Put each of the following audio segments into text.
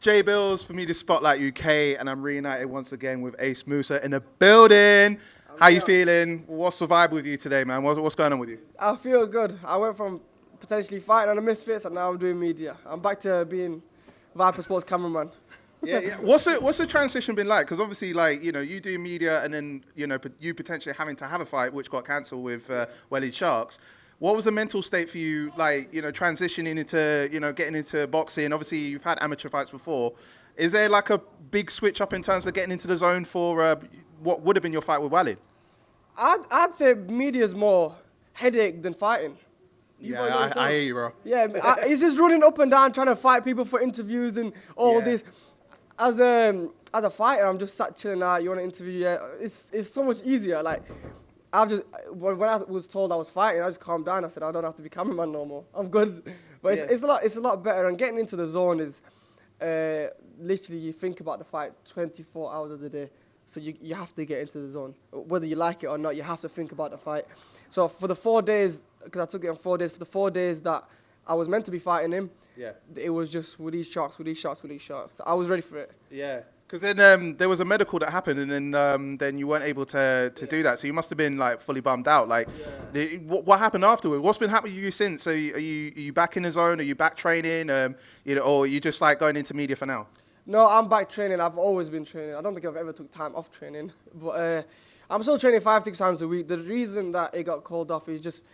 J Bills for me to Spotlight UK, and I'm reunited once again with Ace Musa in the building. How you feeling? What's the vibe with you today, man? What's going on with you? I feel good. I went from potentially fighting on the Misfits, and now I'm doing media. I'm back to being Viper Sports cameraman. Yeah. What's the transition been like? Because obviously, like, you know, you do media, and then you potentially having to have a fight, which got cancelled with Walid Sharks. What was the mental state for you, like, transitioning into, getting into boxing? Obviously, you've had amateur fights before. Is there like a big switch up in terms of getting into the zone for what would have been your fight with Walid? I'd say media's more headache than fighting. I hear you, bro. Yeah, it's just running up and down trying to fight people for interviews and all this. As a fighter, I'm just sat chilling out. You want to interview? Yeah, it's so much easier. Like, when I was told I was fighting, I just calmed down. I said I don't have to be cameraman no more. I'm good. But it's a lot better. And getting into the zone is literally you think about the fight 24 hours of the day. So you have to get into the zone. Whether you like it or not, you have to think about the fight. So for the 4 days, because I took it on 4 days, for the 4 days that I was meant to be fighting him, it was just with these shots. So I was ready for it. Yeah. Because then there was a medical that happened, and then you weren't able to do that. So you must have been like fully bummed out. Like, what happened afterward? What's been happening to you since? So are you back in the zone? Are you back training? Or are you just like going into media for now? No, I'm back training. I've always been training. I don't think I've ever took time off training. But I'm still training 5-6 times a week. The reason that it got called off is just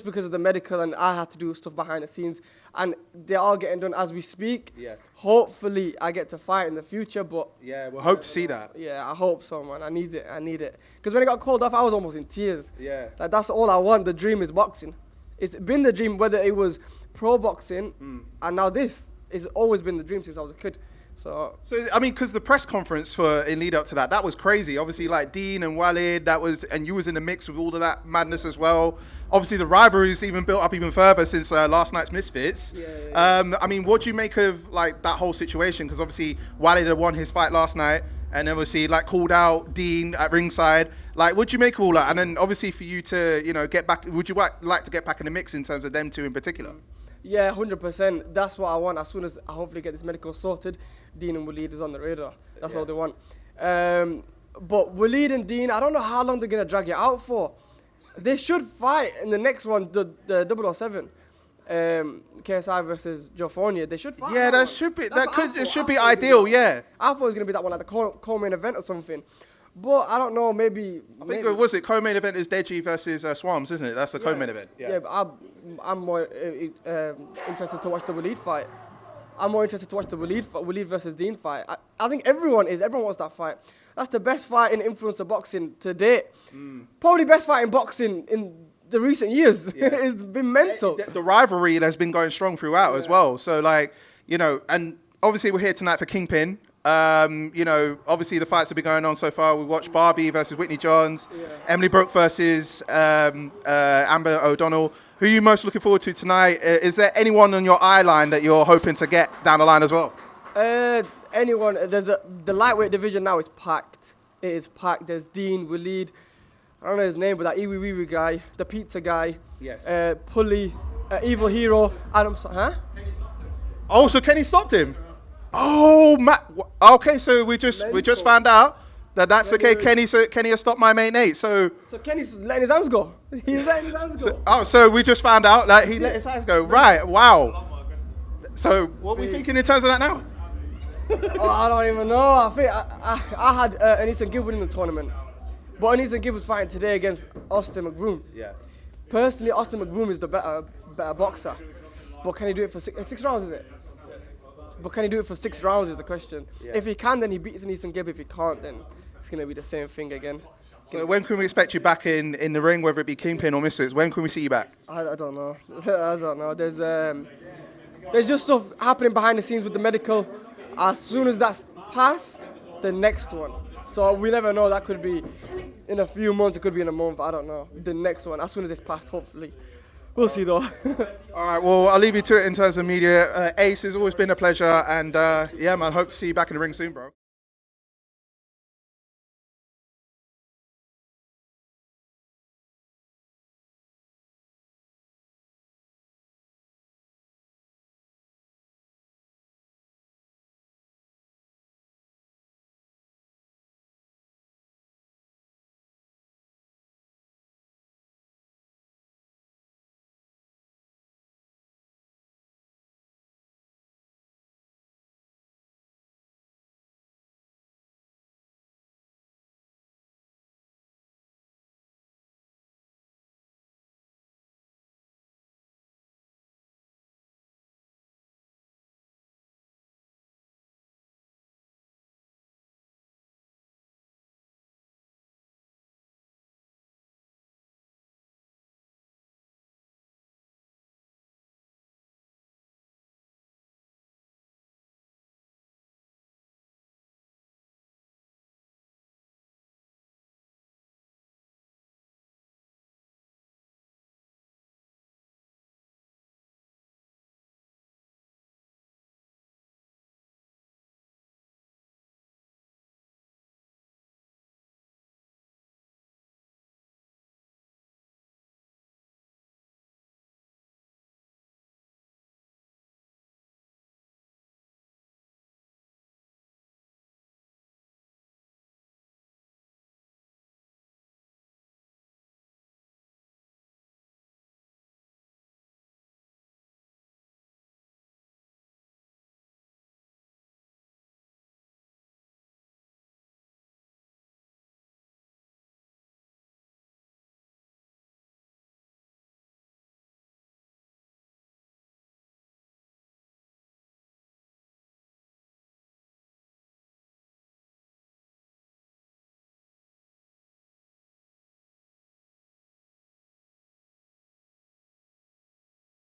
because of the medical, and I had to do stuff behind the scenes. And they're all getting done as we speak. Yeah. Hopefully, I get to fight in the future, but... Yeah, we'll hope to see that. Yeah, I hope so, man. I need it. Because when it got called off, I was almost in tears. Yeah. Like, that's all I want. The dream is boxing. It's been the dream, whether it was pro boxing and now this. It's always been the dream since I was a kid. So I mean, because the press conference in lead up to that was crazy. Obviously, like Deen and Walid, and you was in the mix with all of that madness as well. Obviously, the rivalry's even built up even further since last night's Misfits. I mean, what do you make of like that whole situation? Because obviously, Walid had won his fight last night, and obviously like called out Deen at ringside. Like, what do you make of all that? And then obviously for you to get back, would you like to get back in the mix in terms of them two in particular? Yeah, 100%. That's what I want. As soon as I hopefully get this medical sorted, Deen and Walid is on the radar. That's all they want. But Walid and Deen, I don't know how long they're going to drag it out for. They should fight in the next one, the 007. KSI versus Joe Fournier. They should fight. Yeah, it should be ideal, yeah. I thought it was going to be that one, like the co-main event or something. But I don't know, maybe... I think it co-main event is Deji versus Swams, isn't it? That's the co-main event. Yeah, but I'm more interested to watch the Walid fight. I'm more interested to watch the Walid versus Deen fight. I think everyone wants that fight. That's the best fight in influencer boxing to date. Probably best fight in boxing in the recent years. Yeah. It's been mental. The rivalry has been going strong throughout as well. So, like, and obviously we're here tonight for Kingpin. Obviously the fights have been going on so far. We watched Barbie versus Whitney Johns, Emily Brooke versus Amber O'Donnell. Who are you most looking forward to tonight? Is there anyone on your eye line that you're hoping to get down the line as well? Anyone. The lightweight division now is packed. It is packed. There's Deen, Walid, I don't know his name, but that Iwi guy, the pizza guy, Pulley, Evil Hero, Adam. Huh? Oh, so Kenny stopped him. Oh, Matt. Okay, so we just found out that's okay. Kenny has stopped my mate Nate. So Kenny's letting his hands go. He's letting his hands go. So we just found out that he let his hands go. Right. Wow. So what are we thinking in terms of that now? I don't even know. I think I had Anissa Gibb winning the tournament, but Anissa Gibb was fighting today against Austin McBroom. Yeah. Personally, Austin McBroom is the better boxer, but can he do it for six rounds? Is it? But can he do it for 6 rounds is the question. Yeah. If he can, then he beats Anissa Gibb. If he can't, then it's going to be the same thing again. So when can we expect you back in the ring, whether it be Kingpin or Misfits? When can we see you back? I don't know. I don't know. There's just stuff happening behind the scenes with the medical. As soon as that's passed, the next one. So we never know. That could be in a few months. It could be in a month. I don't know. The next one. As soon as it's passed, hopefully. We'll see though. All right, well, I'll leave you to it in terms of media. Ace, it's always been a pleasure. And yeah, man, hope to see you back in the ring soon, bro.